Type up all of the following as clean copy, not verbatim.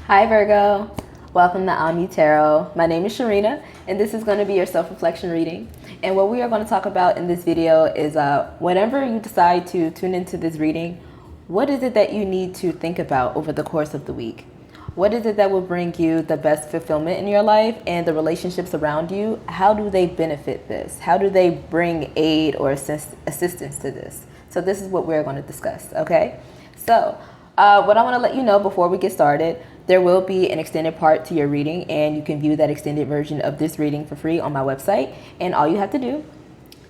Hi Virgo, welcome to Omni Tarot. My name is Sharena and this is going to be your self-reflection reading. And what we are going to talk about in this video is whenever you decide to tune into this reading, what is it that you need to think about over the course of the week? What is it that will bring you the best fulfillment in your life and the relationships around you? How do they benefit this? How do they bring aid or assistance to this? So this is what we're going to discuss, okay? So what I want to let you know before we get started, there will be an extended part to your reading and you can view that extended version of this reading for free on my website. And all you have to do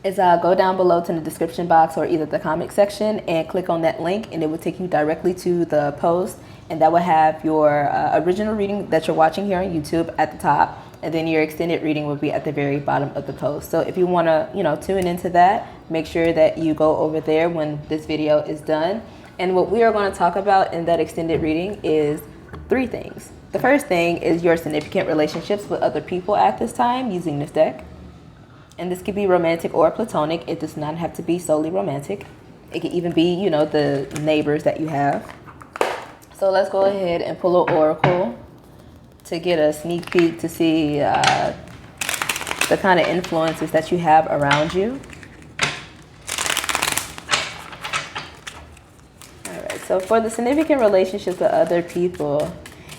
is go down below to the description box or either the comment section and click on that link and it will take you directly to the post, and that will have your original reading that you're watching here on YouTube at the top, and then your extended reading will be at the very bottom of the post. So if you want to, tune into that, make sure that you go over there when this video is done. And what we are going to talk about in that extended reading is 3 things. The first thing is your significant relationships with other people at this time using this deck. And this could be romantic or platonic. It does not have to be solely romantic. It could even be, the neighbors that you have. So let's go ahead and pull an oracle to get a sneak peek to see the kind of influences that you have around you. So for the significant relationships with other people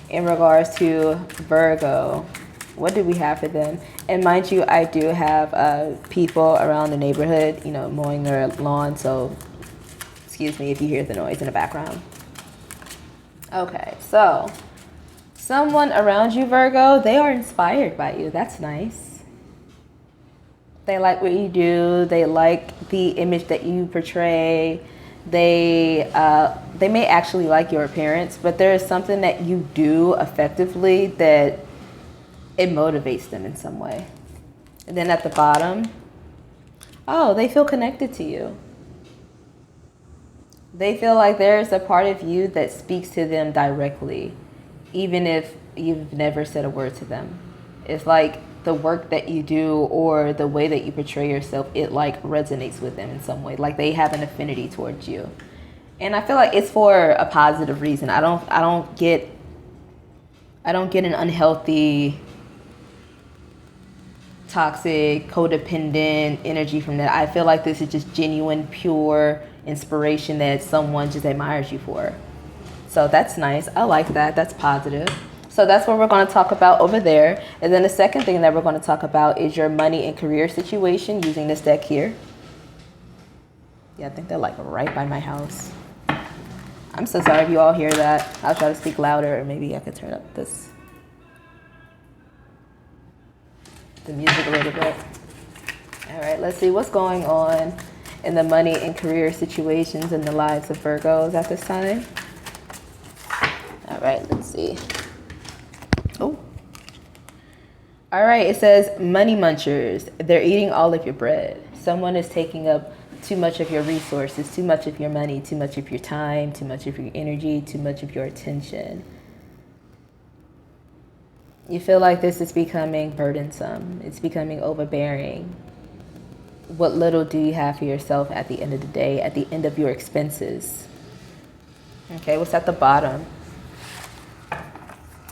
in regards to Virgo, what do we have for them? And mind you, I do have people around the neighborhood, mowing their lawn. So excuse me if you hear the noise in the background. Okay, so someone around you, Virgo, they are inspired by you. That's nice. They like what you do. They like the image that you portray. They may actually like your appearance, but there is something that you do effectively that it motivates them in some way. And then at the bottom, oh, they feel connected to you. They feel like there's a part of you that speaks to them directly, even if you've never said a word to them. It's like the work that you do or the way that you portray yourself, it like resonates with them in some way. Like they have an affinity towards you. And I feel like it's for a positive reason. I don't get an unhealthy, toxic, codependent energy from that. I feel like this is just genuine, pure inspiration that someone just admires you for. So that's nice. I like that. That's positive. So that's what we're going to talk about over there. And then the second thing that we're going to talk about is your money and career situation using this deck here. Yeah, I think they're like right by my house. I'm so sorry if you all hear that. I'll try to speak louder, or maybe I could turn up the music a little bit. All right, let's see what's going on in the money and career situations in the lives of Virgos at this time. All right, let's see. Oh. All right, it says money munchers. They're eating all of your bread. Someone is taking up too much of your resources, too much of your money, too much of your time, too much of your energy, too much of your attention. You feel like this is becoming burdensome. It's becoming overbearing. What little do you have for yourself at the end of the day, at the end of your expenses? Okay, what's at the bottom?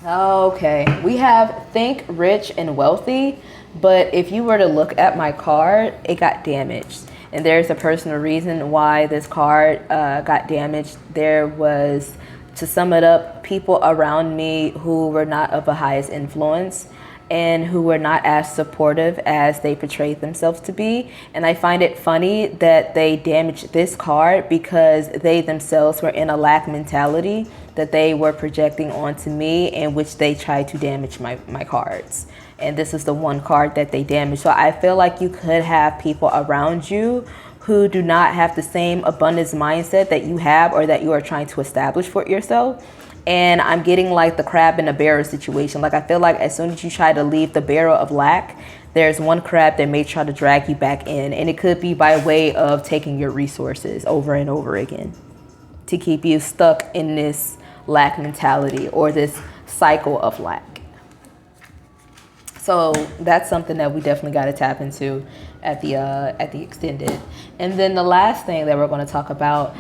Okay, we have think rich and wealthy, but if you were to look at my card, it got damaged. And there's a personal reason why this card got damaged. There was, to sum it up, people around me who were not of the highest influence and who were not as supportive as they portrayed themselves to be. And I find it funny that they damaged this card because they themselves were in a lack mentality that they were projecting onto me, in which they tried to damage my cards. And this is the one card that they damaged. So I feel like you could have people around you who do not have the same abundance mindset that you have or that you are trying to establish for yourself. And I'm getting like the crab in the barrel situation. Like I feel like as soon as you try to leave the barrel of lack, there's one crab that may try to drag you back in. And it could be by way of taking your resources over and over again to keep you stuck in this lack mentality or this cycle of lack. So that's something that we definitely got to tap into at the extended. And then the last thing that we're going to talk about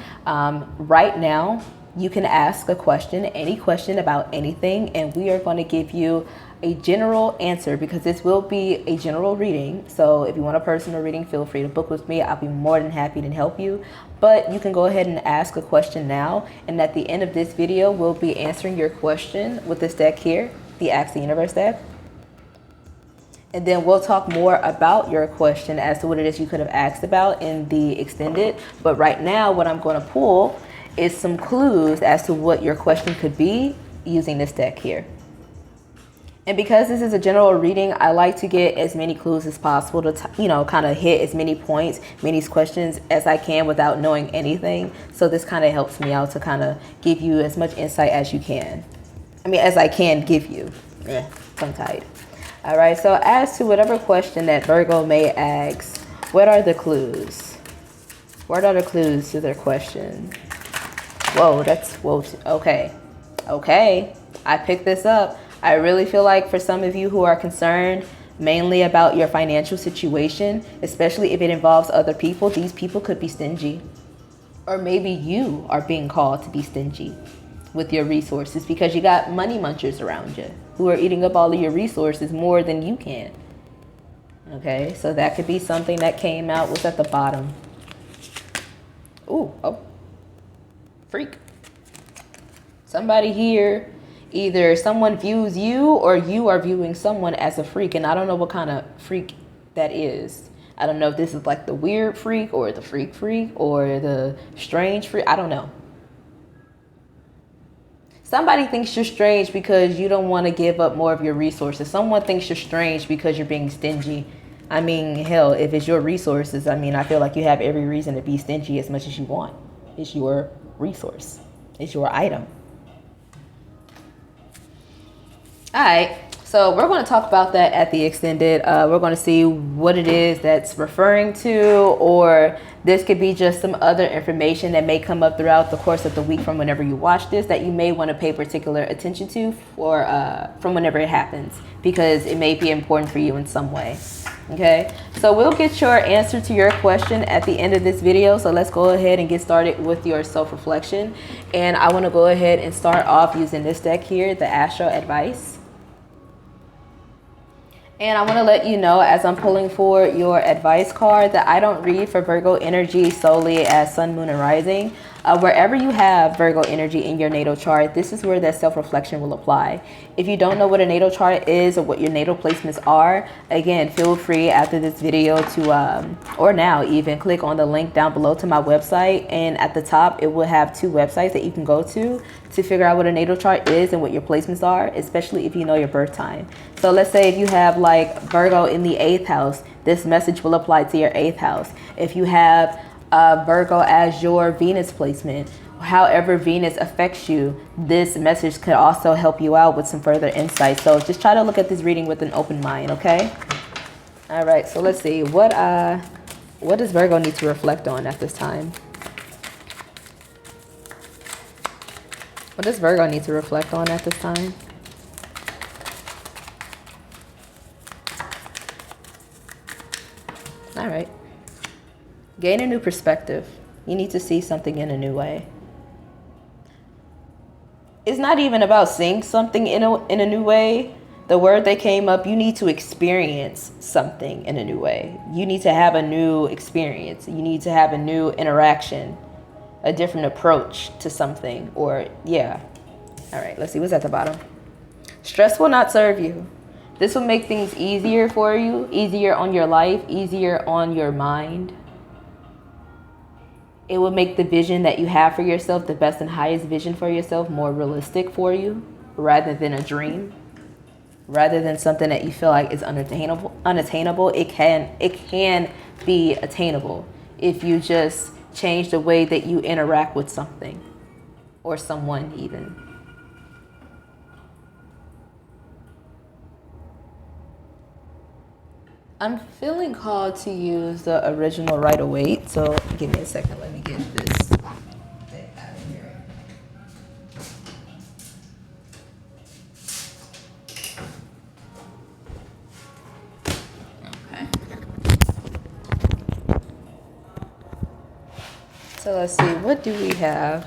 right now, you can ask a question, any question about anything, and we are going to give you a general answer because this will be a general reading. So if you want a personal reading, feel free to book with me. I'll be more than happy to help you. But you can go ahead and ask a question now. And at the end of this video, we'll be answering your question with this deck here, the Ask the Universe deck. And then we'll talk more about your question as to what it is you could have asked about in the extended. But right now, what I'm going to pull is some clues as to what your question could be using this deck here. And because this is a general reading, I like to get as many clues as possible to, kind of hit as many points, many questions as I can without knowing anything. So this kind of helps me out to kind of give you as much insight as you can. As I can give you. Tongue-tied. All right, so as to whatever question that Virgo may ask, what are the clues? What are the clues to their question? Whoa, okay. Okay, I picked this up. I really feel like for some of you who are concerned mainly about your financial situation, especially if it involves other people, these people could be stingy. Or maybe you are being called to be stingy with your resources because you got money munchers around you who are eating up all of your resources more than you can. Okay, so that could be something that came out. What's at the bottom? Ooh, oh, freak. Somebody here, either someone views you or you are viewing someone as a freak. And I don't know what kind of freak that is. I don't know if this is like the weird freak or the freak or the strange freak. I don't know. Somebody thinks you're strange because you don't want to give up more of your resources. Someone thinks you're strange because you're being stingy. Hell, if it's your resources, I feel like you have every reason to be stingy as much as you want. It's your resource. It's your item. All right, so we're going to talk about that at the extended. We're going to see what it is that's referring to, or this could be just some other information that may come up throughout the course of the week from whenever you watch this that you may want to pay particular attention to from whenever it happens, because it may be important for you in some way. Okay, so we'll get your answer to your question at the end of this video. So let's go ahead and get started with your self-reflection. And I want to go ahead and start off using this deck here, the Astro Advice. And I want to let you know, as I'm pulling for your advice card, that I don't read for Virgo energy solely as sun, moon, and rising. Wherever you have Virgo energy in your natal chart, this is where that self-reflection will apply. If you don't know what a natal chart is or what your natal placements are, again, feel free after this video to, or now even, click on the link down below to my website. And at the top, it will have 2 websites that you can go to figure out what a natal chart is and what your placements are, especially if you know your birth time. So let's say if you have like Virgo in the 8th house, this message will apply to your 8th house. If you have Virgo as your Venus placement, however Venus affects you, this message could also help you out with some further insight. So just try to look at this reading with an open mind, okay? All right, so let's see. What does Virgo need to reflect on at this time? What does Virgo need to reflect on at this time? All right. Gain a new perspective. You need to see something in a new way. It's not even about seeing something in a new way. The word that came up, you need to experience something in a new way. You need to have a new experience. You need to have a new interaction, a different approach to something, or yeah. All right, let's see what's at the bottom. Stress will not serve you. This will make things easier for you, easier on your life, easier on your mind. It will make the vision that you have for yourself, the best and highest vision for yourself, more realistic for you, rather than a dream, rather than something that you feel like is unattainable. It can be attainable if you just change the way that you interact with something or someone even. I'm feeling called to use the original Rider-Waite, so give me a second. Let me get this thing out of here. Okay. So let's see, what do we have?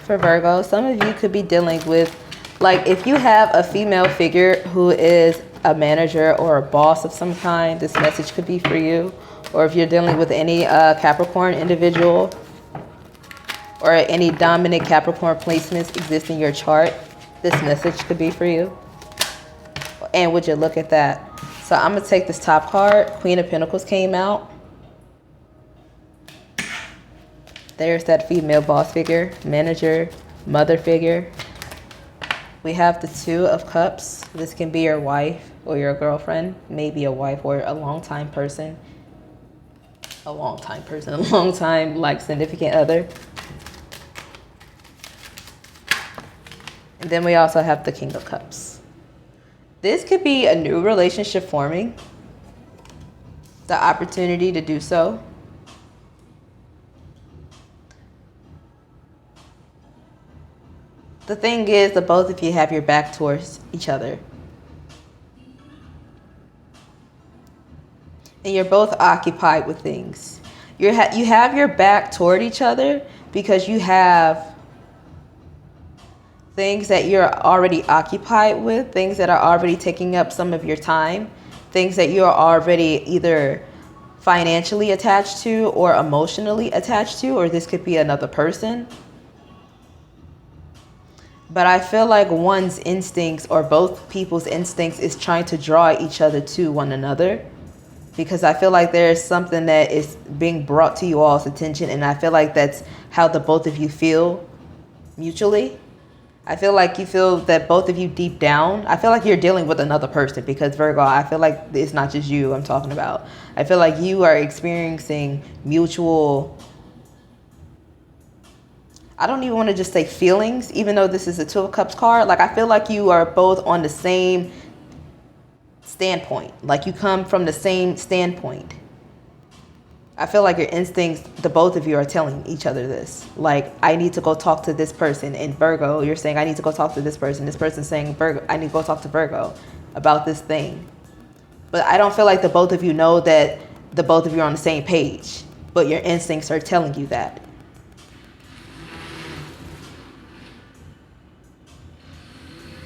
For Virgo, some of you could be dealing with, like, if you have a female figure who is a manager or a boss of some kind, this message could be for you. Or if you're dealing with any Capricorn individual or any dominant Capricorn placements exist in your chart, this message could be for you. And would you look at that? So I'm going to take this top card. Queen of Pentacles came out. There's that female boss figure, manager, mother figure. We have the Two of Cups. This can be your wife or your girlfriend, maybe a wife or a longtime person. A long-time like significant other. And then we also have the King of Cups. This could be a new relationship forming. The opportunity to do so. The thing is that both of you have your back towards each other. And you're both occupied with things. You have your back toward each other because you have things that you're already occupied with, things that are already taking up some of your time, things that you're already either financially attached to or emotionally attached to, or this could be another person. But I feel like one's instincts or both people's instincts is trying to draw each other to one another. Because I feel like there's something that is being brought to you all's attention. And I feel like that's how the both of you feel mutually. I feel like you feel that both of you deep down, I feel like you're dealing with another person. Because Virgo, I feel like it's not just you I'm talking about. I feel like you are experiencing mutual, I don't even want to just say feelings, even though this is a Two of Cups card. Like, I feel like you are both on the same standpoint. Like, you come from the same standpoint. I feel like your instincts, the both of you are telling each other this. Like, I need to go talk to this person. And Virgo, you're saying, I need to go talk to this person. This person's saying, Virgo, I need to go talk to Virgo about this thing. But I don't feel like the both of you know that the both of you are on the same page. But your instincts are telling you that.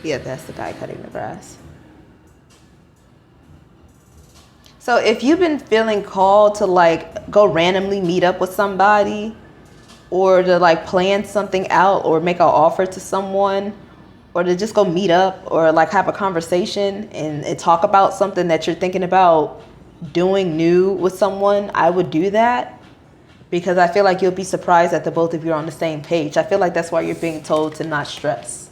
Yeah, that's the guy cutting the grass. So if you've been feeling called to like go randomly meet up with somebody or to like plan something out or make an offer to someone or to just go meet up or like have a conversation and talk about something that you're thinking about doing new with someone, I would do that because I feel like you'll be surprised that the both of you are on the same page. I feel like that's why you're being told to not stress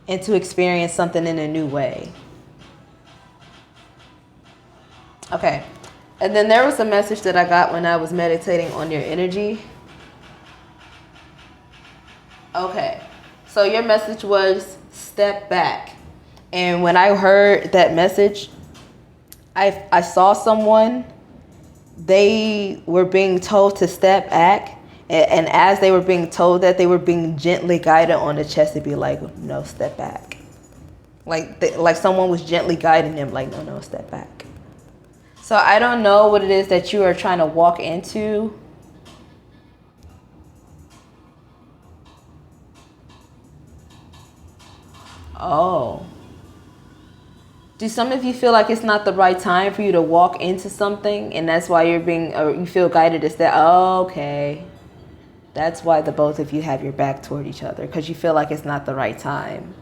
and to experience something in a new way. Okay, and then there was a message that I got when I was meditating on your energy. Okay, so your message was step back. And when I heard that message, I saw someone, they were being told to step back. And as they were being told that, they were being gently guided on the chest to be like, no, step back. Like someone was gently guiding them like, no, step back. So I don't know what it is that you are trying to walk into. Oh. Do some of you feel like it's not the right time for you to walk into something and that's why you're being, or you feel guided to say, oh, okay. That's why the both of you have your back toward each other because you feel like it's not the right time.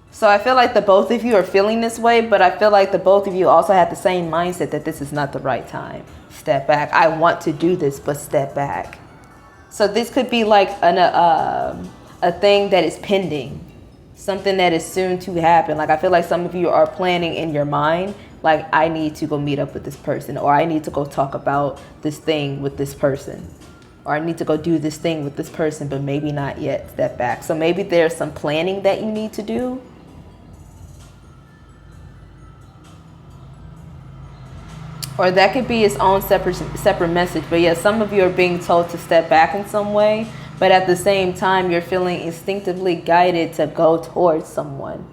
So I feel like the both of you are feeling this way, but I feel like the both of you also have the same mindset that this is not the right time. Step back. I want to do this, but step back. So this could be like a thing that is pending, something that is soon to happen. Like I feel like some of you are planning in your mind, like I need to go meet up with this person, or I need to go talk about this thing with this person, or I need to go do this thing with this person, but maybe not yet. Step back. So maybe there's some planning that you need to do. Or that could be its own separate message. But yeah, some of you are being told to step back in some way. But at the same time, you're feeling instinctively guided to go towards someone.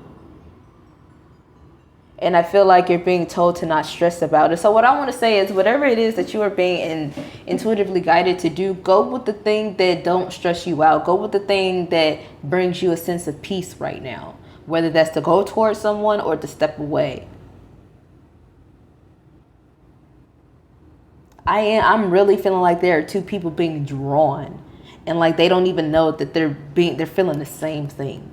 And I feel like you're being told to not stress about it. So what I want to say is, whatever it is that you are being intuitively guided to do, go with the thing that don't stress you out. Go with the thing that brings you a sense of peace right now, whether that's to go towards someone or to step away. I'm really feeling like there are two people being drawn, and like they don't even know that they're feeling the same thing.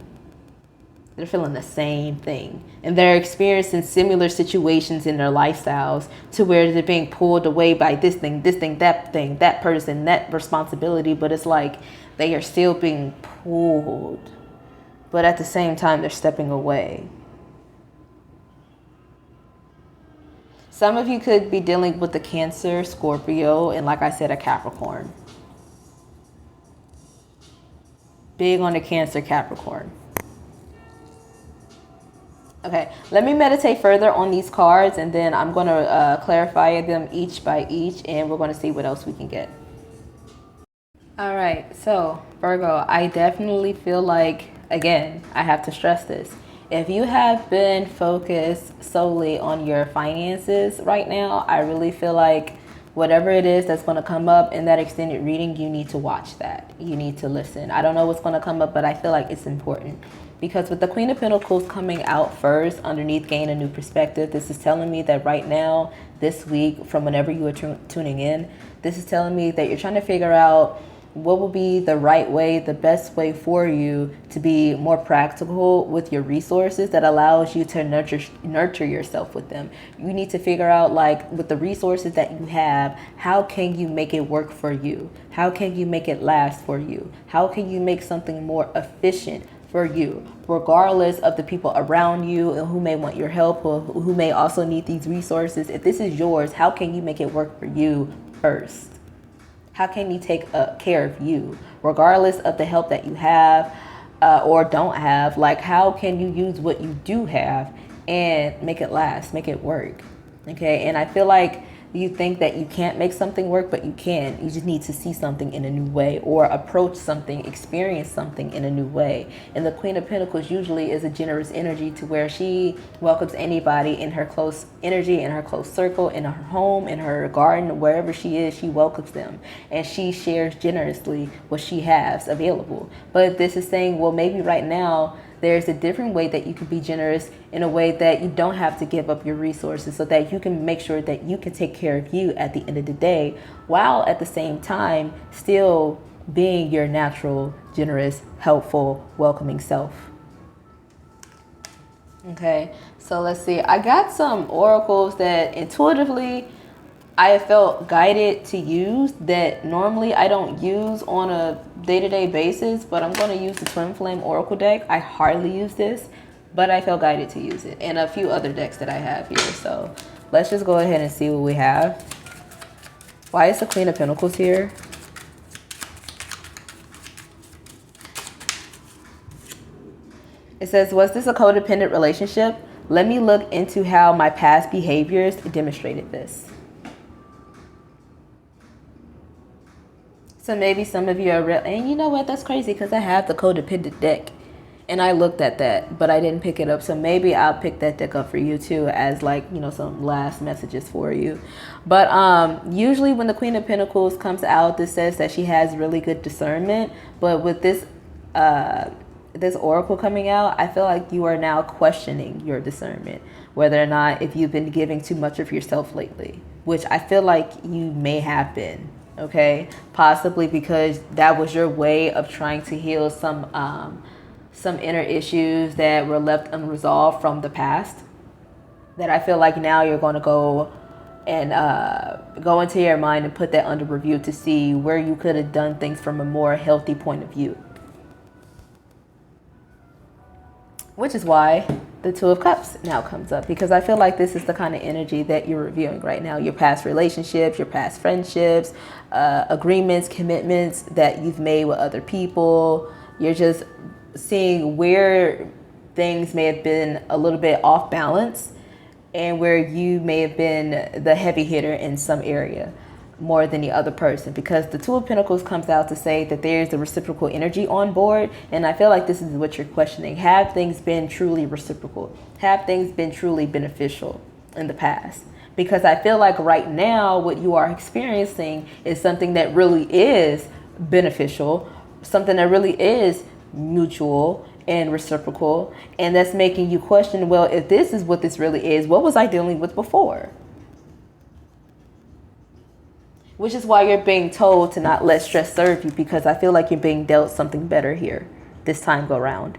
They're feeling the same thing, and they're experiencing similar situations in their lifestyles to where they're being pulled away by this thing, that person, that responsibility. But it's like they are still being pulled, but at the same time they're stepping away. Some of you could be dealing with a Cancer, Scorpio, and like I said, a Capricorn. Big on the Cancer, Capricorn. Okay, let me meditate further on these cards, and then I'm going to clarify them each by each, and we're going to see what else we can get. All right, so Virgo, I definitely feel like, again, I have to stress this. If you have been focused solely on your finances right now, I really feel like whatever it is that's going to come up in that extended reading, you need to watch that. You need to listen. I don't know what's going to come up, but I feel like it's important. Because with the Queen of Pentacles coming out first, underneath gain a new perspective, this is telling me that right now, this week, from whenever you are tuning in, this is telling me that you're trying to figure out what will be the right way, the best way for you to be more practical with your resources that allows you to nurture yourself with them. You need to figure out, like, with the resources that you have, how can you make it work for you? How can you make it last for you? How can you make something more efficient for you, regardless of the people around you and who may want your help or who may also need these resources? If this is yours, how can you make it work for you first? How can you take care of you, regardless of the help that you have or don't have? Like, how can you use what you do have and make it last, make it work? Okay, and I feel like you think that you can't make something work, but you can. You just need to see something in a new way, or approach something, experience something in a new way. And the Queen of Pentacles usually is a generous energy to where she welcomes anybody in her close energy, in her close circle, in her home, in her garden, wherever she is, she welcomes them. And she shares generously what she has available. But this is saying, well, maybe right now, there's a different way that you can be generous, in a way that you don't have to give up your resources, so that you can make sure that you can take care of you at the end of the day, while at the same time still being your natural, generous, helpful, welcoming self. Okay, so let's see. I got some oracles that intuitively I have felt guided to use, that normally I don't use on a day-to-day basis, but I'm going to use the Twin Flame Oracle deck. I hardly use this, but I felt guided to use it, and a few other decks that I have here. So let's just go ahead and see what we have. Why is the Queen of Pentacles here? It says, was this a codependent relationship? Let me look into how my past behaviors demonstrated this. So maybe some of you are real, and you know what, that's crazy, because I have the codependent deck and I looked at that, but I didn't pick it up. So maybe I'll pick that deck up for you too, as, like, you know, some last messages for you. But usually when the Queen of Pentacles comes out, this says that she has really good discernment. But with this this oracle coming out, I feel like you are now questioning your discernment, whether or not if you've been giving too much of yourself lately, which I feel like you may have been. Okay, possibly because that was your way of trying to heal some inner issues that were left unresolved from the past, that I feel like now you're going to go and go into your mind and put that under review to see where you could have done things from a more healthy point of view. Which is why the Two of Cups now comes up, because I feel like this is the kind of energy that you're reviewing right now. Your past relationships, your past friendships, agreements, commitments that you've made with other people. You're just seeing where things may have been a little bit off balance, and where you may have been the heavy hitter in some area. more than the other person, because the Two of Pentacles comes out to say that there's a reciprocal energy on board. And I feel like this is what you're questioning. Have things been truly reciprocal? Have things been truly beneficial in the past? Because I feel like right now what you are experiencing is something that really is beneficial, something that really is mutual and reciprocal, and that's making you question, well, if this is what this really is, what was I dealing with before? Which is why you're being told to not let stress serve you, because I feel like you're being dealt something better here this time go round.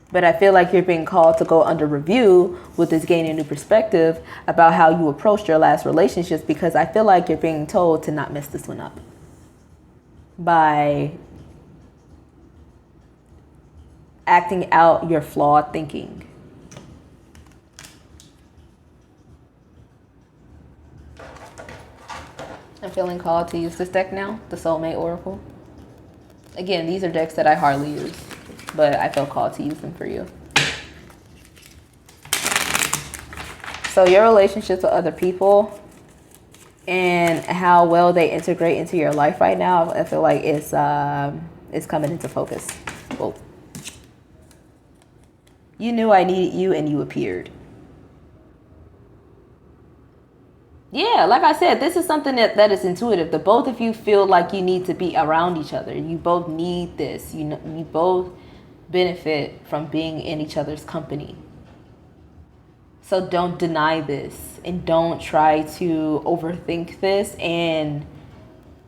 But I feel like you're being called to go under review with this gaining new perspective about how you approached your last relationships, because I feel like you're being told to not mess this one up by acting out your flawed thinking. I'm feeling called to use this deck now, the Soulmate Oracle. Again, these are decks that I hardly use, but I feel called to use them for you. So your relationships with other people and how well they integrate into your life right now, I feel like it's coming into focus. Whoa. You knew I needed you and you appeared. Yeah, like I said, this is something that is intuitive. The both of you feel like you need to be around each other. You both need this. You know, you both benefit from being in each other's company. So don't deny this, and don't try to overthink this and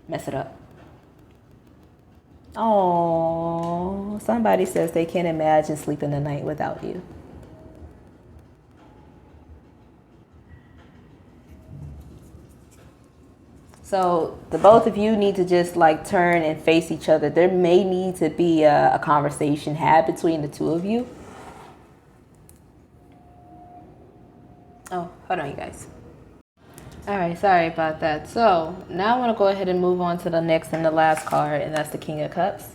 mess it up. Oh, somebody says they can't imagine sleeping the night without you. So the both of you need to just like turn and face each other. There may need to be a conversation had between the two of you. Oh, hold on, you guys. All right, sorry about that. So now I want to go ahead and move on to the next and the last card, and that's the King of Cups.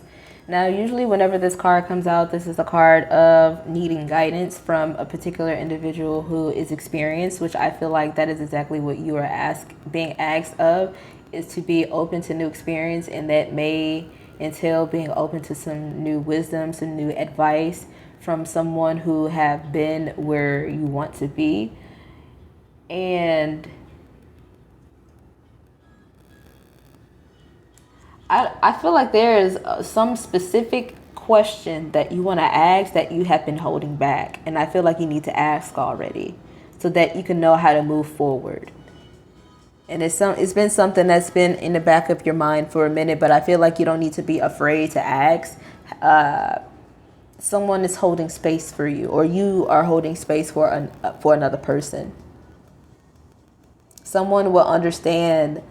Now, usually whenever this card comes out, this is a card of needing guidance from a particular individual who is experienced, which I feel like that is exactly what you are being asked of, is to be open to new experience, and that may entail being open to some new wisdom, some new advice from someone who have been where you want to be. And I feel like there is some specific question that you want to ask that you have been holding back. And I feel like you need to ask already so that you can know how to move forward. And it's been something that's been in the back of your mind for a minute, but I feel like you don't need to be afraid to ask. Someone is holding space for you, or you are holding space for another person. Someone will understand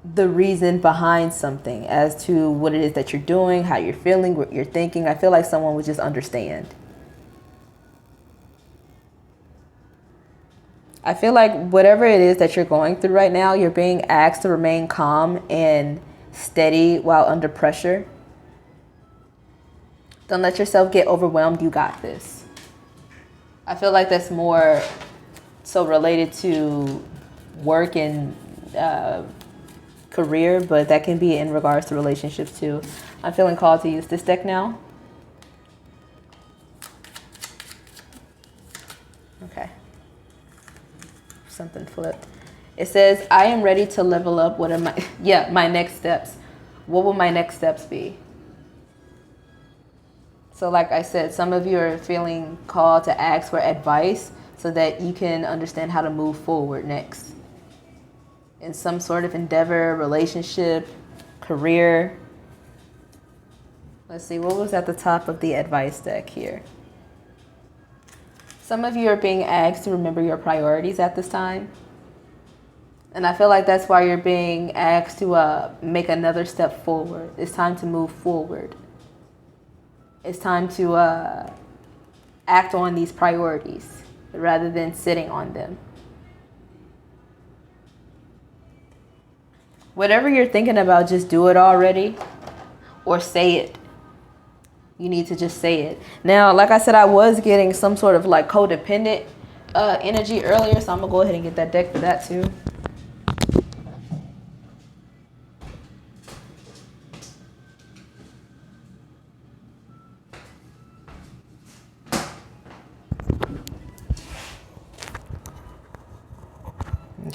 the reason behind something as to what it is that you're doing, how you're feeling, what you're thinking. I feel like someone would just understand. I feel like whatever it is that you're going through right now, you're being asked to remain calm and steady while under pressure. Don't let yourself get overwhelmed. You got this. I feel like that's more so related to work and career, but that can be in regards to relationships too. I'm feeling called to use this deck now. Okay. Something flipped. It says, I am ready to level up. What are my next steps? What will my next steps be? So like I said, some of you are feeling called to ask for advice so that you can understand how to move forward next in some sort of endeavor, relationship, career. Let's see, what was at the top of the advice deck here? Some of you are being asked to remember your priorities at this time. And I feel like that's why you're being asked to make another step forward. It's time to move forward. It's time to act on these priorities rather than sitting on them. Whatever you're thinking about, just do it already, or say it. You need to just say it. Now, like I said, I was getting some sort of like codependent energy earlier, so I'm gonna go ahead and get that deck for that too.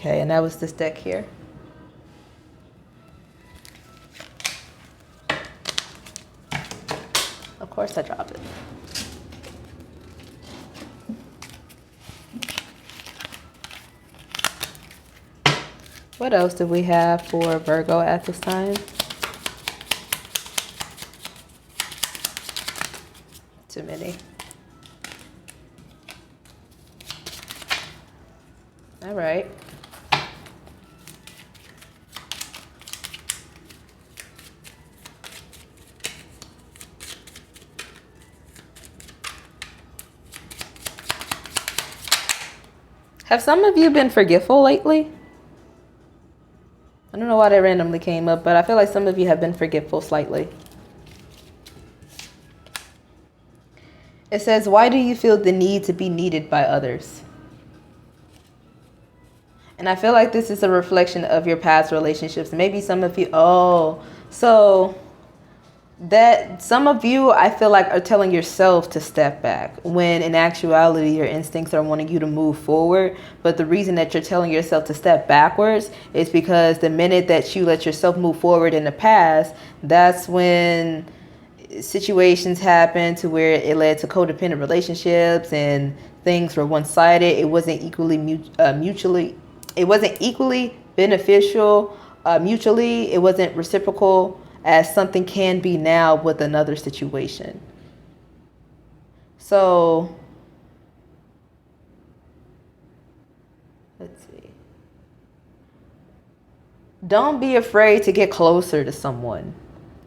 Okay, and that was this deck here. Of course I dropped it. What else do we have for Virgo at this time? Too many. All right. Have some of you been forgetful lately? I don't know why that randomly came up, but I feel like some of you have been forgetful slightly. It says, why do you feel the need to be needed by others? And I feel like this is a reflection of your past relationships. Maybe some of you, so that some of you, I feel like, are telling yourself to step back when in actuality your instincts are wanting you to move forward. But the reason that you're telling yourself to step backwards is because the minute that you let yourself move forward in the past, that's when situations happen to where it led to codependent relationships and things were one-sided. It wasn't equally it wasn't equally beneficial mutually. It wasn't reciprocal as something can be now with another situation. So let's see. Don't be afraid to get closer to someone.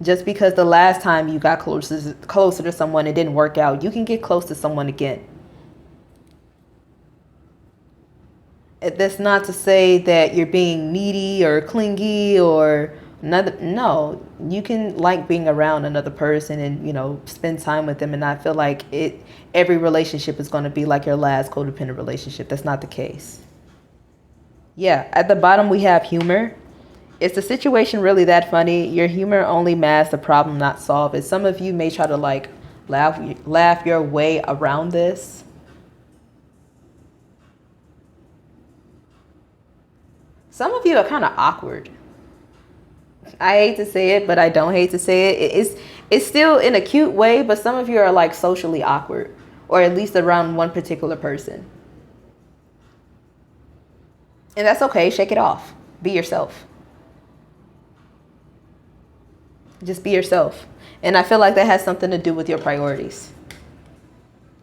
Just because the last time you got closer to someone, it didn't work out, you can get close to someone again. That's not to say that you're being needy or clingy or no, you can like being around another person and, you know, spend time with them and not feel like every relationship is going to be like your last codependent relationship. That's not the case. Yeah, at the bottom we have humor. Is the situation really that funny? Your humor only masks the problem, not solve it. Some of you may try to like laugh your way around this. Some of you are kind of awkward. I hate to say it, but I don't hate to say it. It's still in a cute way, but some of you are like socially awkward, or at least around one particular person. And that's okay. Shake it off. Be yourself. Just be yourself. And I feel like that has something to do with your priorities.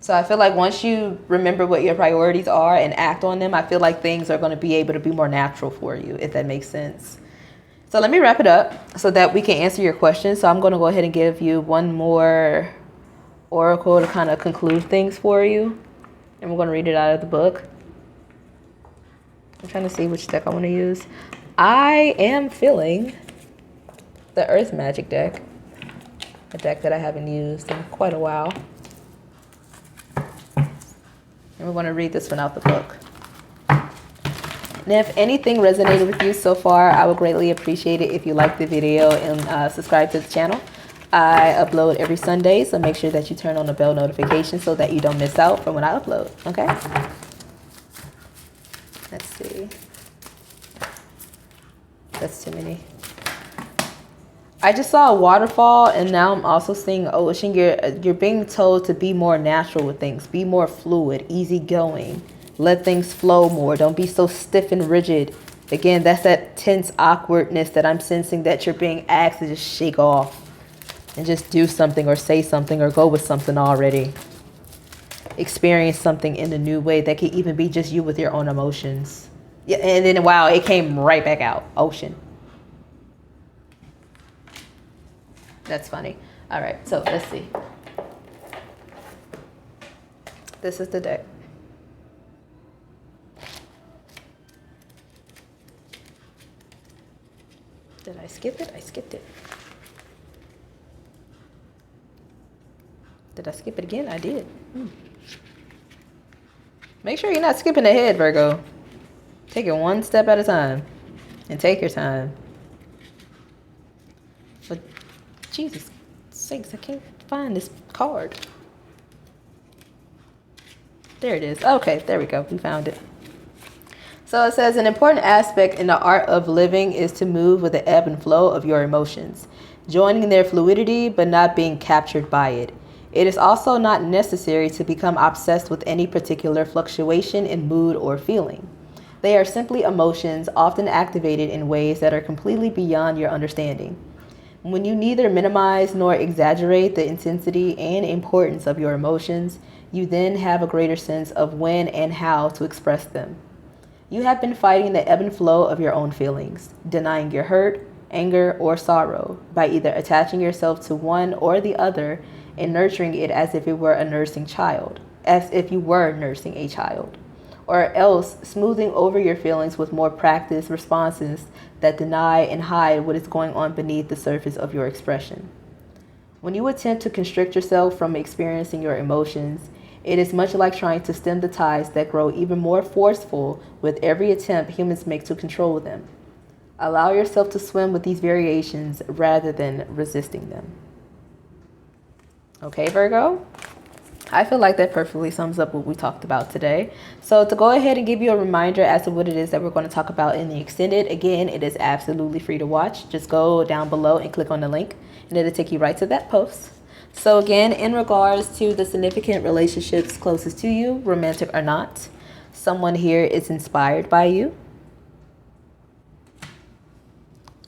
So I feel like once you remember what your priorities are and act on them, I feel like things are going to be able to be more natural for you, if that makes sense. So let me wrap it up so that we can answer your questions. So I'm going to go ahead and give you one more oracle to kind of conclude things for you. And we're going to read it out of the book. I'm trying to see which deck I want to use. I am feeling the Earth Magic deck, a deck that I haven't used in quite a while. And we're going to read this one out the book. And if anything resonated with you so far, I would greatly appreciate it if you like the video and subscribe to the channel. I upload every Sunday, so make sure that you turn on the bell notification so that you don't miss out from when I upload, okay? Let's see. That's too many. I just saw a waterfall, and now I'm also seeing ocean. You're being told to be more natural with things. Be more fluid, easygoing. Let things flow more. Don't be so stiff and rigid. Again, that's that tense awkwardness that I'm sensing that you're being asked to just shake off and just do something or say something or go with something already. Experience something in a new way that could even be just you with your own emotions. Yeah, and then, wow, it came right back out. Ocean. That's funny. All right, so let's see. This is the deck. Did I skip it? I skipped it. Did I skip it again? I did. Make sure you're not skipping ahead, Virgo. Take it one step at a time. And take your time. But Jesus sakes, I can't find this card. There it is. Okay, there we go. We found it. So it says an important aspect in the art of living is to move with the ebb and flow of your emotions, joining their fluidity but not being captured by it. It is also not necessary to become obsessed with any particular fluctuation in mood or feeling. They are simply emotions, often activated in ways that are completely beyond your understanding. When you neither minimize nor exaggerate the intensity and importance of your emotions, you then have a greater sense of when and how to express them. You have been fighting the ebb and flow of your own feelings, denying your hurt, anger, or sorrow by either attaching yourself to one or the other and nurturing it as if you were nursing a child, or else smoothing over your feelings with more practiced responses that deny and hide what is going on beneath the surface of your expression. When you attempt to constrict yourself from experiencing your emotions, it is much like trying to stem the tides that grow even more forceful with every attempt humans make to control them. Allow yourself to swim with these variations rather than resisting them. Okay, Virgo? I feel like that perfectly sums up what we talked about today. So to go ahead and give you a reminder as to what it is that we're going to talk about in the extended, again, it is absolutely free to watch. Just go down below and click on the link and it'll take you right to that post. So again, in regards to the significant relationships closest to you, romantic or not, someone here is inspired by you.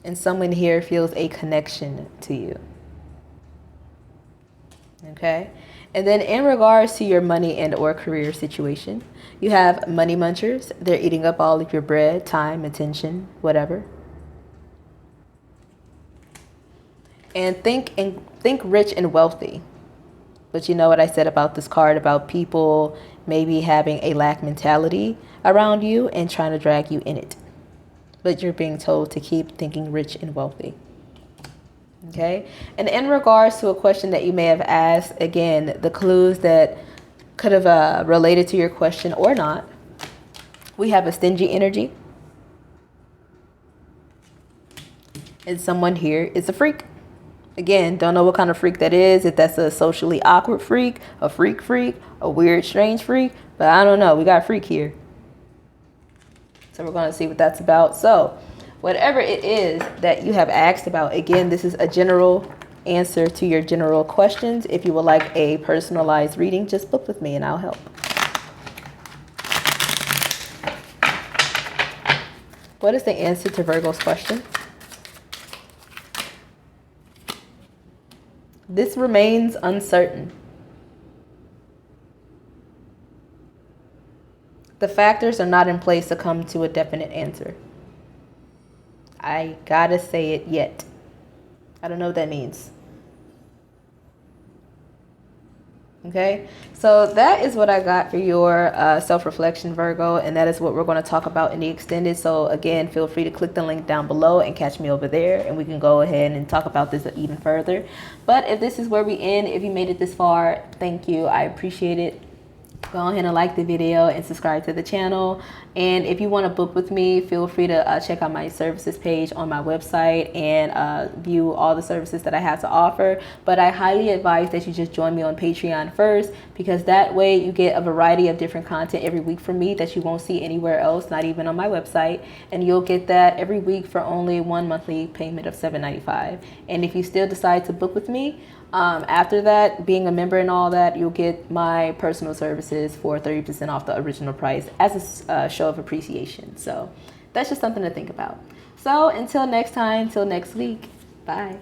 And someone here feels a connection to you. Okay? And then in regards to your money and or career situation, you have money munchers. They're eating up all of your bread, time, attention, whatever. And think rich and wealthy. But you know what I said about this card, about people maybe having a lack mentality around you and trying to drag you in it. But you're being told to keep thinking rich and wealthy. Okay? And in regards to a question that you may have asked, again, the clues that could have related to your question or not, we have a stingy energy. And someone here is a freak. Again, don't know what kind of freak that is, if that's a socially awkward freak, a freak, a weird, strange freak, but I don't know. We got a freak here. So we're going to see what that's about. So whatever it is that you have asked about, again, this is a general answer to your general questions. If you would like a personalized reading, just book with me and I'll help. What is the answer to Virgo's question? This remains uncertain. The factors are not in place to come to a definite answer. I gotta say it yet. I don't know what that means. Okay, so that is what I got for your self-reflection, Virgo, and that is what we're going to talk about in the extended. So again, feel free to click the link down below and catch me over there, and we can go ahead and talk about this even further. But if this is where we end, if you made it this far, thank you. I appreciate it. Go ahead and like the video and subscribe to the channel. And if you want to book with me, feel free to check out my services page on my website and view all the services that I have to offer. But I highly advise that you just join me on Patreon first, because that way you get a variety of different content every week from me that you won't see anywhere else, not even on my website. And you'll get that every week for only one monthly payment of $7.95. And if you still decide to book with me, after that, being a member and all that, you'll get my personal services for 30% off the original price as a show of appreciation. So that's just something to think about. So until next time, till next week, bye.